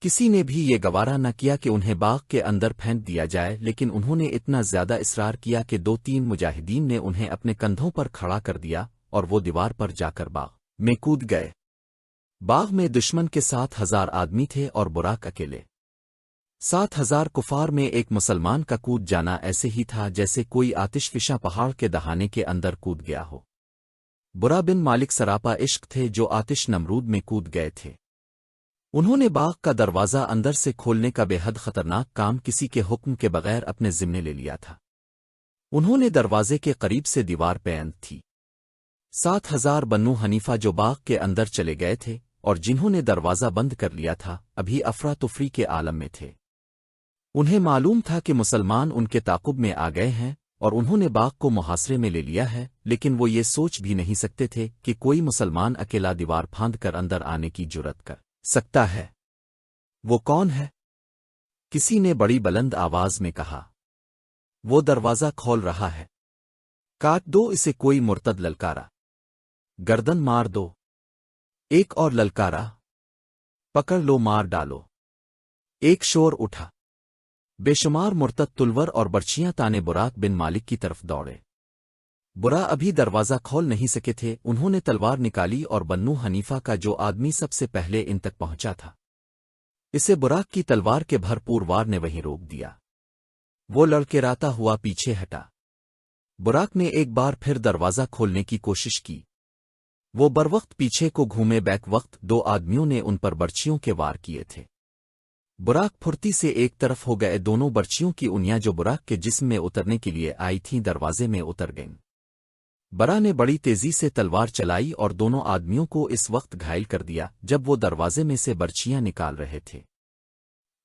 کسی نے بھی یہ گوارا نہ کیا کہ انہیں باغ کے اندر پھینک دیا جائے، لیکن انہوں نے اتنا زیادہ اصرار کیا کہ 2-3 مجاہدین نے انہیں اپنے کندھوں پر کھڑا کر دیا اور وہ دیوار پر جا کر باغ میں کود گئے۔ باغ میں دشمن کے 7,000 آدمی تھے اور براق اکیلے۔ 7,000 کفار میں ایک مسلمان کا کود جانا ایسے ہی تھا جیسے کوئی آتش فشاں پہاڑ کے دہانے کے اندر کود گیا ہو۔ برا بن مالک سراپا عشق تھے جو آتش نمرود میں کود گئے تھے۔ انہوں نے باغ کا دروازہ اندر سے کھولنے کا بے حد خطرناک کام کسی کے حکم کے بغیر اپنے ذمے لے لیا تھا۔ انہوں نے دروازے کے قریب سے دیوار پیند تھی۔ 7,000 بنو حنیفہ جو باغ کے اندر چلے گئے تھے اور جنہوں نے دروازہ بند کر لیا تھا ابھی افراتفری کے عالم میں تھے۔ انہیں معلوم تھا کہ مسلمان ان کے تعاقب میں آ گئے ہیں اور انہوں نے باغ کو محاصرے میں لے لیا ہے، لیکن وہ یہ سوچ بھی نہیں سکتے تھے کہ کوئی مسلمان اکیلا دیوار پھاند کر اندر آنے کی جرت کر سکتا ہے۔ وہ کون ہے؟ کسی نے بڑی بلند آواز میں کہا۔ وہ دروازہ کھول رہا ہے، کاٹ دو اسے، کوئی مرتد للکارا۔ گردن مار دو، ایک اور للکارا۔ پکڑ لو، مار ڈالو۔ ایک شور اٹھا، بے شمار مرتد تلور اور برچیاں تانے براق بن مالک کی طرف دوڑے۔ برا ابھی دروازہ کھول نہیں سکے تھے، انہوں نے تلوار نکالی اور بنو حنیفہ کا جو آدمی سب سے پہلے ان تک پہنچا تھا اسے براق کی تلوار کے بھرپور وار نے وہیں روک دیا۔ وہ لڑکراتا ہوا پیچھے ہٹا۔ براق نے ایک بار پھر دروازہ کھولنے کی کوشش کی۔ وہ بروقت پیچھے کو گھومے، بیک وقت 2 آدمیوں نے ان پر برچیوں کے وار کیے تھے۔ براق پھرتی سے ایک طرف ہو گئے، دونوں برچیوں کی انیاں جو براق کے جسم میں اترنے کے لیے آئی تھیں دروازے میں اتر گئیں۔ برا نے بڑی تیزی سے تلوار چلائی اور دونوں آدمیوں کو اس وقت گھائل کر دیا جب وہ دروازے میں سے برچیاں نکال رہے تھے۔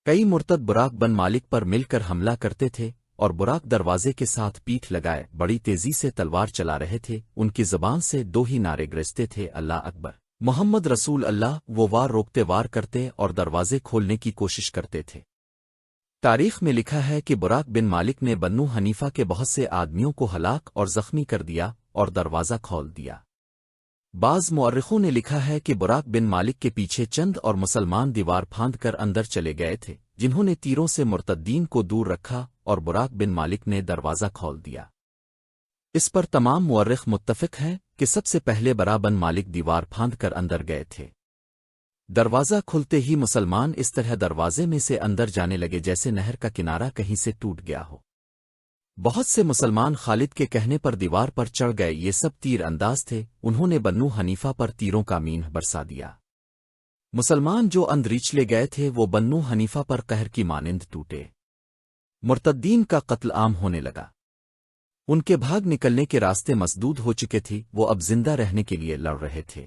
کئی مرتد براق بن مالک پر مل کر حملہ کرتے تھے اور براق دروازے کے ساتھ پیٹھ لگائے بڑی تیزی سے تلوار چلا رہے تھے۔ ان کی زبان سے 2 ہی نعرے گرجتے تھے، اللہ اکبر، محمد رسول اللہ۔ وہ وار روکتے وار کرتے اور دروازے کھولنے کی کوشش کرتے تھے۔ تاریخ میں لکھا ہے کہ براق بن مالک نے بنو حنیفہ کے بہت سے آدمیوں کو ہلاک اور زخمی کر دیا اور دروازہ کھول دیا۔ بعض مورخوں نے لکھا ہے کہ براق بن مالک کے پیچھے چند اور مسلمان دیوار پھاند کر اندر چلے گئے تھے، جنہوں نے تیروں سے مرتدین کو دور رکھا اور براق بن مالک نے دروازہ کھول دیا۔ اس پر تمام مورخ متفق ہیں کہ سب سے پہلے برا بن مالک دیوار پھاند کر اندر گئے تھے۔ دروازہ کھلتے ہی مسلمان اس طرح دروازے میں سے اندر جانے لگے جیسے نہر کا کنارہ کہیں سے ٹوٹ گیا ہو۔ بہت سے مسلمان خالد کے کہنے پر دیوار پر چڑھ گئے، یہ سب تیر انداز تھے، انہوں نے بنو حنیفہ پر تیروں کا مین برسا دیا۔ مسلمان جو اندریچ لے گئے تھے وہ بنو حنیفہ پر قہر کی مانند ٹوٹے۔ مرتدین کا قتل عام ہونے لگا۔ ان کے بھاگ نکلنے کے راستے مسدود ہو چکے تھے، وہ اب زندہ رہنے کے لیے لڑ رہے تھے۔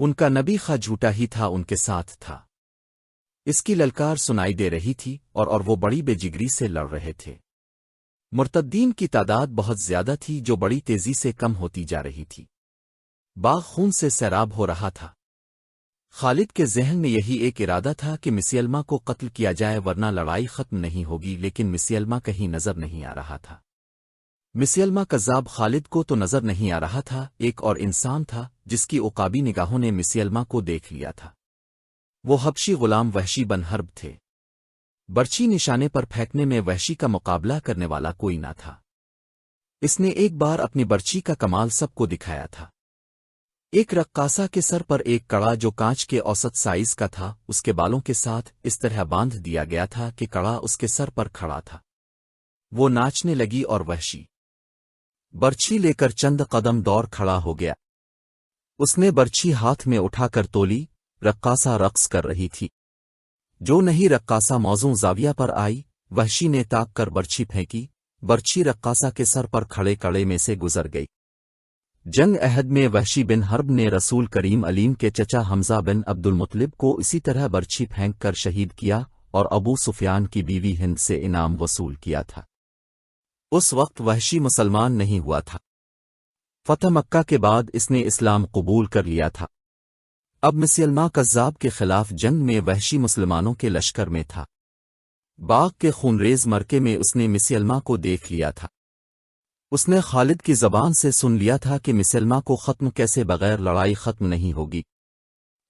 ان کا نبی خواہ جھوٹا ہی تھا، ان کے ساتھ تھا۔ اس کی للکار سنائی دے رہی تھی اور وہ بڑی بے جگری سے لڑ رہے تھے۔ مرتدین کی تعداد بہت زیادہ تھی جو بڑی تیزی سے کم ہوتی جا رہی تھی۔ باغ خون سے سیراب ہو رہا تھا۔ خالد کے ذہن میں یہی ایک ارادہ تھا کہ مسیلمہ کو قتل کیا جائے ورنہ لڑائی ختم نہیں ہوگی، لیکن مسیلمہ کہیں نظر نہیں آ رہا تھا۔ مسیلمہ کذاب خالد کو تو نظر نہیں آ رہا تھا، ایک اور انسان تھا جس کی عقابی نگاہوں نے مسیلمہ کو دیکھ لیا تھا۔ وہ حبشی غلام وحشی بن حرب تھے۔ برچی نشانے پر پھینکنے میں وحشی کا مقابلہ کرنے والا کوئی نہ تھا۔ اس نے ایک بار اپنی برچی کا کمال سب کو دکھایا تھا۔ ایک رقاصہ کے سر پر ایک کڑا جو کانچ کے اوسط سائز کا تھا اس کے بالوں کے ساتھ اس طرح باندھ دیا گیا تھا کہ کڑا اس کے سر پر کھڑا تھا۔ وہ ناچنے لگی اور وحشی برچی لے کر چند قدم دور کھڑا ہو گیا۔ اس نے برچی ہاتھ میں اٹھا کر تولی، رقاصہ رقص کر رہی تھی۔ جو نہیں رقاصہ موزوں زاویہ پر آئی، وحشی نے تاک کر برچی پھینکی، برچی رقاصہ کے سر پر کھڑے کڑے میں سے گزر گئی۔ جنگ احد میں وحشی بن حرب نے رسول کریم علیم کے چچا حمزہ بن عبد المطلب کو اسی طرح برچی پھینک کر شہید کیا اور ابو سفیان کی بیوی ہند سے انعام وصول کیا تھا۔ اس وقت وحشی مسلمان نہیں ہوا تھا۔ فتح مکہ کے بعد اس نے اسلام قبول کر لیا تھا۔ اب مسلمہ کذاب کے خلاف جنگ میں وحشی مسلمانوں کے لشکر میں تھا۔ باغ کے خونریز مرکے میں اس نے مسلمہ کو دیکھ لیا تھا۔ اس نے خالد کی زبان سے سن لیا تھا کہ مسلمہ کو ختم کیسے بغیر لڑائی ختم نہیں ہوگی۔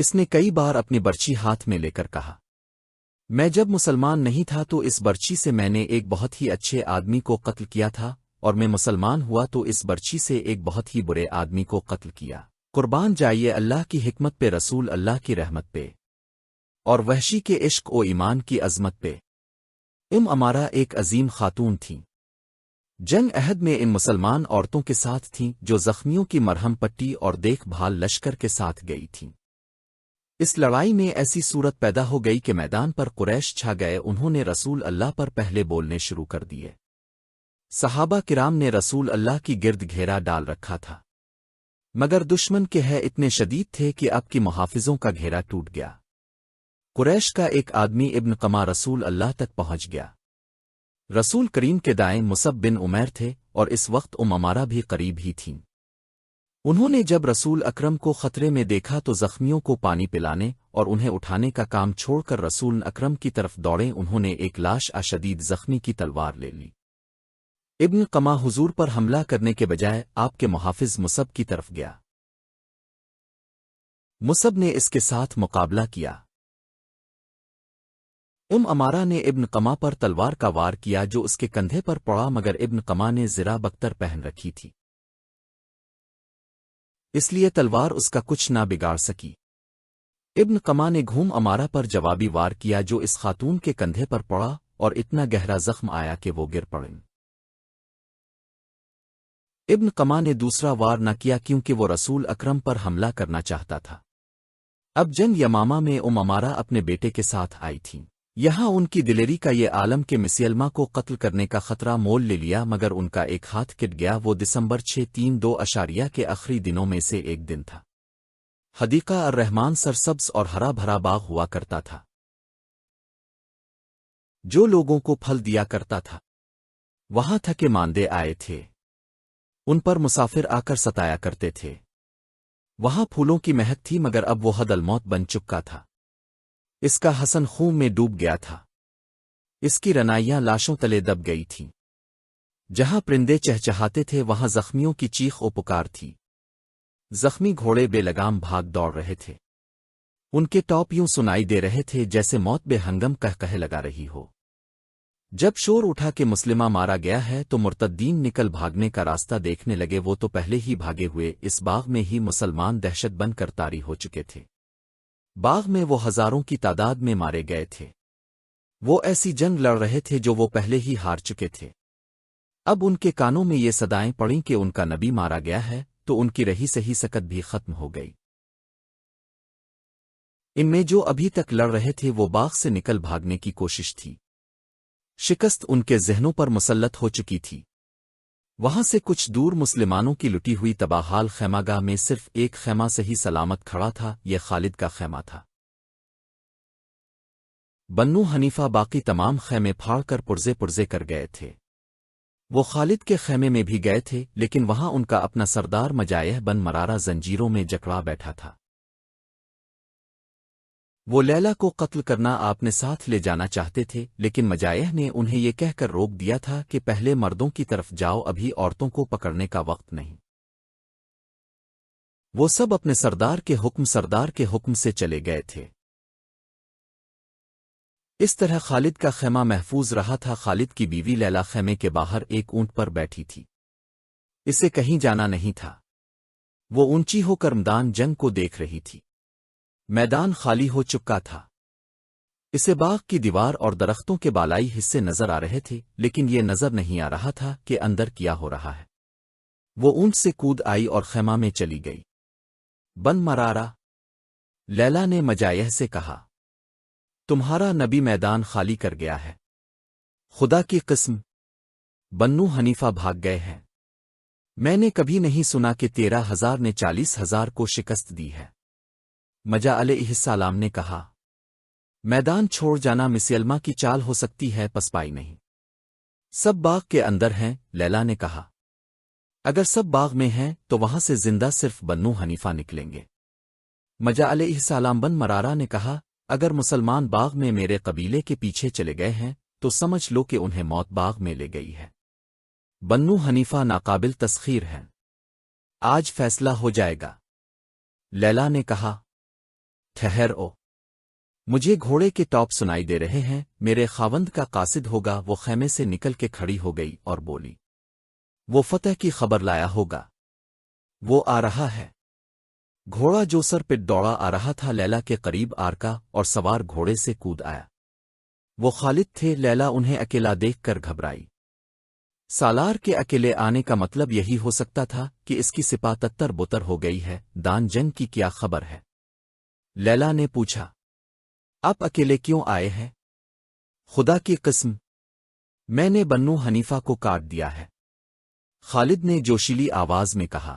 اس نے کئی بار اپنی برچی ہاتھ میں لے کر کہا، میں جب مسلمان نہیں تھا تو اس برچی سے میں نے ایک بہت ہی اچھے آدمی کو قتل کیا تھا، اور میں مسلمان ہوا تو اس برچی سے ایک بہت ہی برے آدمی کو قتل کیا۔ قربان جائیے اللہ کی حکمت پہ، رسول اللہ کی رحمت پہ، اور وحشی کے عشق و ایمان کی عظمت پہ۔ امارہ ایک عظیم خاتون تھیں۔ جنگ عہد میں ان مسلمان عورتوں کے ساتھ تھیں جو زخمیوں کی مرہم پٹی اور دیکھ بھال لشکر کے ساتھ گئی تھیں۔ اس لڑائی میں ایسی صورت پیدا ہو گئی کہ میدان پر قریش چھا گئے، انہوں نے رسول اللہ پر پہلے بولنے شروع کر دیے۔ صحابہ کرام نے رسول اللہ کی گرد گھیرا ڈال رکھا تھا، مگر دشمن کے ہے اتنے شدید تھے کہ اب کی محافظوں کا گھیرا ٹوٹ گیا۔ قریش کا ایک آدمی ابن قما رسول اللہ تک پہنچ گیا۔ رسول کریم کے دائیں مصعب بن عمیر تھے اور اس وقت امارہ بھی قریب ہی تھیں۔ انہوں نے جب رسول اکرم کو خطرے میں دیکھا تو زخمیوں کو پانی پلانے اور انہیں اٹھانے کا کام چھوڑ کر رسول اکرم کی طرف دوڑے۔ انہوں نے ایک لاش اشدید زخمی کی تلوار لے لی۔ ابن قما حضور پر حملہ کرنے کے بجائے آپ کے محافظ مصعب کی طرف گیا۔ مصعب نے اس کے ساتھ مقابلہ کیا۔ امارہ نے ابن قما پر تلوار کا وار کیا جو اس کے کندھے پر پڑا، مگر ابن قما نے زرہ بختر پہن رکھی تھی، اس لیے تلوار اس کا کچھ نہ بگاڑ سکی۔ ابن قما نے گھوم امارہ پر جوابی وار کیا جو اس خاتون کے کندھے پر پڑا اور اتنا گہرا زخم آیا کہ وہ گر پڑیں۔ ابن قما نے دوسرا وار نہ کیا کیونکہ وہ رسول اکرم پر حملہ کرنا چاہتا تھا۔ اب جنگ یمامہ میں امارہ اپنے بیٹے کے ساتھ آئی تھیں۔ یہاں ان کی دلیری کا یہ عالم کہ مسلمہ کو قتل کرنے کا خطرہ مول لے لیا، مگر ان کا ایک ہاتھ کٹ گیا۔ وہ دسمبر 632 کے آخری دنوں میں سے ایک دن تھا۔ حدیقہ الرحمان سرسبز اور ہرا بھرا باغ ہوا کرتا تھا جو لوگوں کو پھل دیا کرتا تھا۔ وہاں تھکے ماندے آئے تھے، ان پر مسافر آ کر ستایا کرتے تھے۔ وہاں پھولوں کی مہک تھی، مگر اب وہ حد الموت بن چکا تھا۔ اس کا حسن خون میں ڈوب گیا تھا، اس کی رنائیاں لاشوں تلے دب گئی تھیں۔ جہاں پرندے چہچہاتے تھے وہاں زخمیوں کی چیخ و پکار تھی۔ زخمی گھوڑے بے لگام بھاگ دوڑ رہے تھے، ان کے ٹاپ یوں سنائی دے رہے تھے جیسے موت بے ہنگم کہہ لگا رہی ہو۔ جب شور اٹھا کہ مسلمہ مارا گیا ہے تو مرتدین نکل بھاگنے کا راستہ دیکھنے لگے۔ وہ تو پہلے ہی بھاگے ہوئے اس باغ میں ہی مسلمان دہشت بن کر طاری ہو چکے تھے۔ باغ میں وہ ہزاروں کی تعداد میں مارے گئے تھے۔ وہ ایسی جنگ لڑ رہے تھے جو وہ پہلے ہی ہار چکے تھے۔ اب ان کے کانوں میں یہ صدائیں پڑیں کہ ان کا نبی مارا گیا ہے تو ان کی رہی سہی سکت بھی ختم ہو گئی۔ ان میں جو ابھی تک لڑ رہے تھے وہ باغ سے نکل بھاگنے کی کوشش تھی۔ شکست ان کے ذہنوں پر مسلط ہو چکی تھی۔ وہاں سے کچھ دور مسلمانوں کی لٹی ہوئی تباہال خیمہ گاہ میں صرف ایک خیمہ سے ہی سلامت کھڑا تھا، یہ خالد کا خیمہ تھا۔ بنو حنیفہ باقی تمام خیمے پھاڑ کر پرزے کر گئے تھے۔ وہ خالد کے خیمے میں بھی گئے تھے، لیکن وہاں ان کا اپنا سردار مجایہ بن مرارہ زنجیروں میں جکڑا بیٹھا تھا۔ وہ لیلا کو قتل کرنا آپ نے ساتھ لے جانا چاہتے تھے، لیکن مجایہ نے انہیں یہ کہہ کر روک دیا تھا کہ پہلے مردوں کی طرف جاؤ، ابھی عورتوں کو پکڑنے کا وقت نہیں۔ وہ سب اپنے سردار کے حکم سے چلے گئے تھے۔ اس طرح خالد کا خیمہ محفوظ رہا تھا۔ خالد کی بیوی لیلا خیمے کے باہر ایک اونٹ پر بیٹھی تھی، اسے کہیں جانا نہیں تھا۔ وہ اونچی ہو کر میدان جنگ کو دیکھ رہی تھی۔ میدان خالی ہو چکا تھا، اسے باغ کی دیوار اور درختوں کے بالائی حصے نظر آ رہے تھے، لیکن یہ نظر نہیں آ رہا تھا کہ اندر کیا ہو رہا ہے۔ وہ اونٹ سے کود آئی اور خیمہ میں چلی گئی۔ بن مرارہ، لیلا نے مجایہ سے کہا، تمہارا نبی میدان خالی کر گیا ہے۔ خدا کی قسم، بنو حنیفہ بھاگ گئے ہیں۔ میں نے کبھی نہیں سنا کہ 13,000 نے 40,000 کو شکست دی ہے۔ مجا علیہ السلام نے کہا، میدان چھوڑ جانا مسلمہ کی چال ہو سکتی ہے، پسپائی نہیں۔ سب باغ کے اندر ہیں، لیلا نے کہا۔ اگر سب باغ میں ہیں تو وہاں سے زندہ صرف بنو حنیفہ نکلیں گے۔ مجا علیہ السلام بن مرارہ نے کہا، اگر مسلمان باغ میں میرے قبیلے کے پیچھے چلے گئے ہیں تو سمجھ لو کہ انہیں موت باغ میں لے گئی ہے۔ بنو حنیفہ ناقابل تسخیر ہیں، آج فیصلہ ہو جائے گا۔ لیلا نے کہا، ٹھہر او مجھے گھوڑے کے ٹاپ سنائی دے رہے ہیں، میرے خاوند کا قاصد ہوگا۔ وہ خیمے سے نکل کے کھڑی ہو گئی اور بولی، وہ فتح کی خبر لایا ہوگا، وہ آ رہا ہے۔ گھوڑا جو سر پہ دوڑا آ رہا تھا لیلا کے قریب آرکا اور سوار گھوڑے سے کود آیا۔ وہ خالد تھے۔ لیلا انہیں اکیلا دیکھ کر گھبرائی۔ سالار کے اکیلے آنے کا مطلب یہی ہو سکتا تھا کہ اس کی سپاہ تتر بتر ہو گئی ہے۔ دان جنگ کی کیا خبر ہے؟ لیلا نے پوچھا۔ آپ اکیلے کیوں آئے ہیں؟ خدا کی قسم، میں نے بنو حنیفہ کو کاٹ دیا ہے، خالد نے جوشیلی آواز میں کہا۔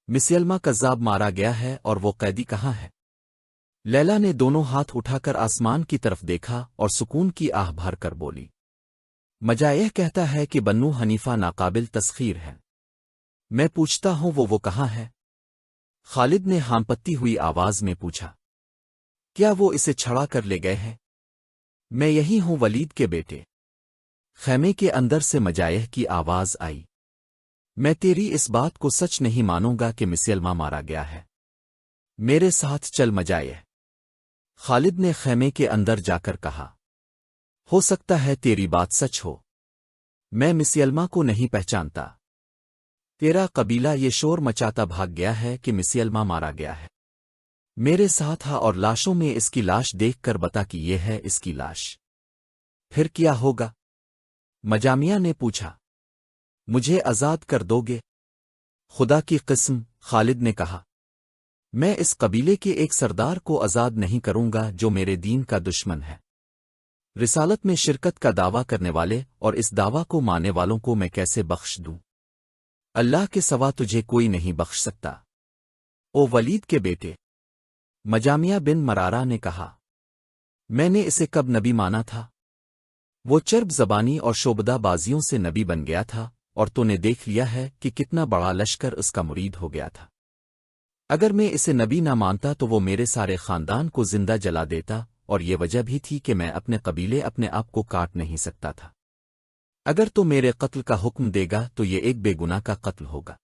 مسیلمہ کذاب مارا گیا ہے، اور وہ قیدی کہاں ہے؟ لیلا نے دونوں ہاتھ اٹھا کر آسمان کی طرف دیکھا اور سکون کی آہ بھر کر بولی، مجا یہ کہتا ہے کہ بنو حنیفہ ناقابل تسخیر ہے، میں پوچھتا ہوں وہ کہاں ہے؟ خالد نے ہامپتی ہوئی آواز میں پوچھا، کیا وہ اسے چھڑا کر لے گئے ہیں؟ میں یہی ہوں ولید کے بیٹے۔ خیمے کے اندر سے مجایح کی آواز آئی، میں تیری اس بات کو سچ نہیں مانوں گا کہ مسیلمہ مارا گیا ہے، میرے ساتھ چل مجایح۔ خالد نے خیمے کے اندر جا کر کہا، ہو سکتا ہے تیری بات سچ ہو، میں مسیلمہ کو نہیں پہچانتا۔ تیرا قبیلہ یہ شور مچاتا بھاگ گیا ہے کہ مسیلمہ مارا گیا ہے، میرے ساتھ ہا اور لاشوں میں اس کی لاش دیکھ کر بتا کہ یہ ہے اس کی لاش۔ پھر کیا ہوگا؟ مجامیہ نے پوچھا۔ مجھے آزاد کر دو گے؟ خدا کی قسم، خالد نے کہا، میں اس قبیلے کے ایک سردار کو آزاد نہیں کروں گا جو میرے دین کا دشمن ہے۔ رسالت میں شرکت کا دعویٰ کرنے والے اور اس دعویٰ کو ماننے والوں کو میں کیسے بخش دوں؟ اللہ کے سوا تجھے کوئی نہیں بخش سکتا، او ولید کے بیٹے۔ مجامیہ بن مرارہ نے کہا، میں نے اسے کب نبی مانا تھا؟ وہ چرب زبانی اور شعبدہ بازیوں سے نبی بن گیا تھا، اور تو نے دیکھ لیا ہے کہ کتنا بڑا لشکر اس کا مرید ہو گیا تھا۔ اگر میں اسے نبی نہ مانتا تو وہ میرے سارے خاندان کو زندہ جلا دیتا، اور یہ وجہ بھی تھی کہ میں اپنے قبیلے اپنے آپ کو کاٹ نہیں سکتا تھا۔ اگر تو میرے قتل کا حکم دے گا تو یہ ایک بے گناہ کا قتل ہوگا۔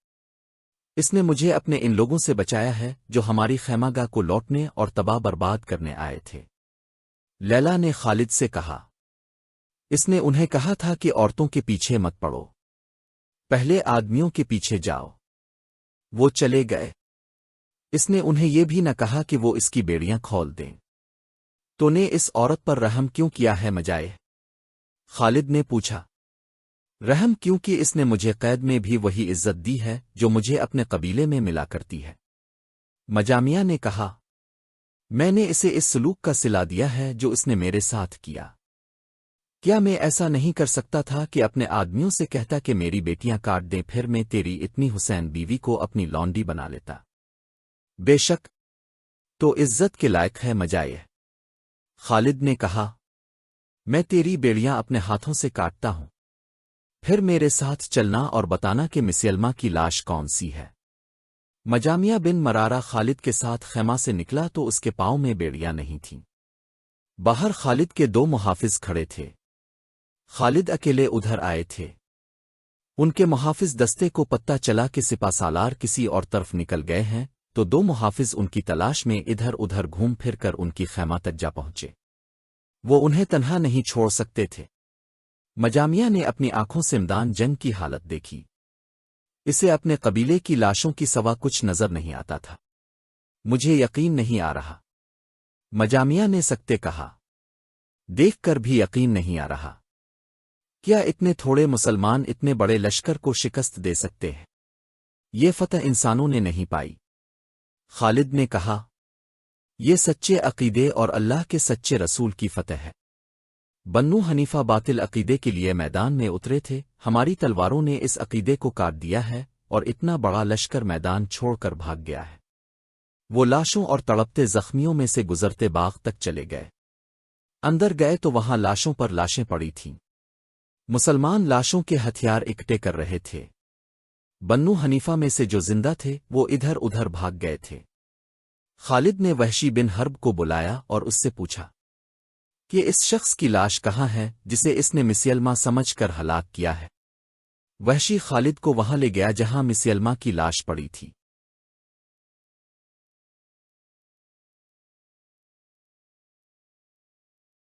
اس نے مجھے اپنے ان لوگوں سے بچایا ہے جو ہماری خیمہ گاہ کو لوٹنے اور تباہ برباد کرنے آئے تھے۔ لیلا نے خالد سے کہا، اس نے انہیں کہا تھا کہ عورتوں کے پیچھے مت پڑو، پہلے آدمیوں کے پیچھے جاؤ۔ وہ چلے گئے۔ اس نے انہیں یہ بھی نہ کہا کہ وہ اس کی بیڑیاں کھول دیں۔ تو نے اس عورت پر رحم کیوں کیا ہے مجائے؟ خالد نے پوچھا۔ رحم کیونکہ اس نے مجھے قید میں بھی وہی عزت دی ہے جو مجھے اپنے قبیلے میں ملا کرتی ہے۔ مجامیہ نے کہا، میں نے اسے اس سلوک کا صلہ دیا ہے جو اس نے میرے ساتھ کیا۔ کیا میں ایسا نہیں کر سکتا تھا کہ اپنے آدمیوں سے کہتا کہ میری بیٹیاں کاٹ دیں، پھر میں تیری اتنی حسین بیوی کو اپنی لونڈی بنا لیتا؟ بے شک تو عزت کے لائق ہے مجائے۔ خالد نے کہا، میں تیری بیڑیاں اپنے ہاتھوں سے کاٹتا ہوں، پھر میرے ساتھ چلنا اور بتانا کہ مسیلمہ کی لاش کون سی ہے۔ مجامیہ بن مرارہ خالد کے ساتھ خیمہ سے نکلا تو اس کے پاؤں میں بیڑیاں نہیں تھیں۔ باہر خالد کے 2 محافظ کھڑے تھے۔ خالد اکیلے ادھر آئے تھے۔ ان کے محافظ دستے کو پتہ چلا کہ سپہ سالار کسی اور طرف نکل گئے ہیں، تو 2 محافظ ان کی تلاش میں ادھر ادھر گھوم پھر کر ان کی خیمہ تک جا پہنچے۔ وہ انہیں تنہا نہیں چھوڑ سکتے تھے۔ مجامیہ نے اپنی آنکھوں سے میدان جنگ کی حالت دیکھی۔ اسے اپنے قبیلے کی لاشوں کی سوا کچھ نظر نہیں آتا تھا۔ مجھے یقین نہیں آ رہا، مجامیہ نے سکتے کہا، دیکھ کر بھی یقین نہیں آ رہا۔ کیا اتنے تھوڑے مسلمان اتنے بڑے لشکر کو شکست دے سکتے ہیں؟ یہ فتح انسانوں نے نہیں پائی۔ خالد نے کہا، یہ سچے عقیدے اور اللہ کے سچے رسول کی فتح ہے۔ بنو حنیفہ باطل عقیدے کے لیے میدان میں اترے تھے، ہماری تلواروں نے اس عقیدے کو کاٹ دیا ہے، اور اتنا بڑا لشکر میدان چھوڑ کر بھاگ گیا ہے۔ وہ لاشوں اور تڑپتے زخمیوں میں سے گزرتے باغ تک چلے گئے۔ اندر گئے تو وہاں لاشوں پر لاشیں پڑی تھیں۔ مسلمان لاشوں کے ہتھیار اکٹھے کر رہے تھے۔ بنو حنیفہ میں سے جو زندہ تھے وہ ادھر ادھر بھاگ گئے تھے۔ خالد نے وحشی بن حرب کو بلایا اور اس سے پوچھا کہ اس شخص کی لاش کہاں ہے جسے اس نے مسیلمہ سمجھ کر ہلاک کیا ہے؟ وحشی خالد کو وہاں لے گیا جہاں مسیلمہ کی لاش پڑی تھی۔